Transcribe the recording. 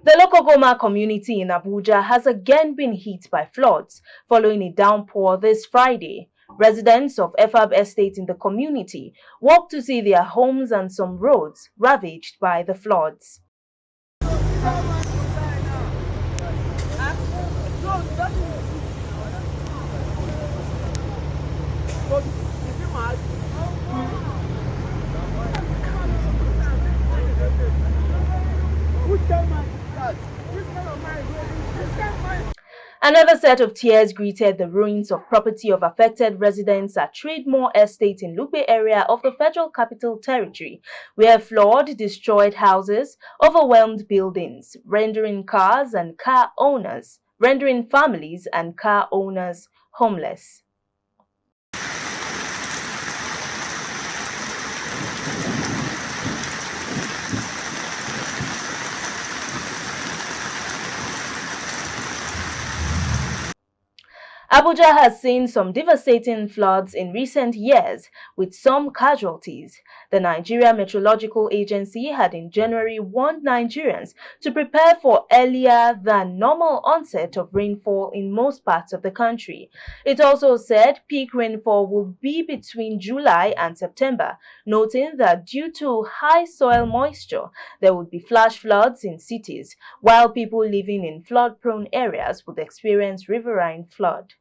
The local Goma community in Abuja has again been hit by floods following a downpour this Friday. Residents of Efab Estate in the community walked to see their homes and some roads ravaged by the floods. Another set of tears greeted the ruins of property of affected residents at Trademore Estate in Lugbe area of the Federal Capital Territory, where flood destroyed houses, overwhelmed buildings, rendering families and car owners homeless. Abuja has seen some devastating floods in recent years, with some casualties. The Nigeria Meteorological Agency had in January warned Nigerians to prepare for earlier than normal onset of rainfall in most parts of the country. It also said peak rainfall will be between July and September, noting that due to high soil moisture, there would be flash floods in cities, while people living in flood-prone areas would experience riverine flood.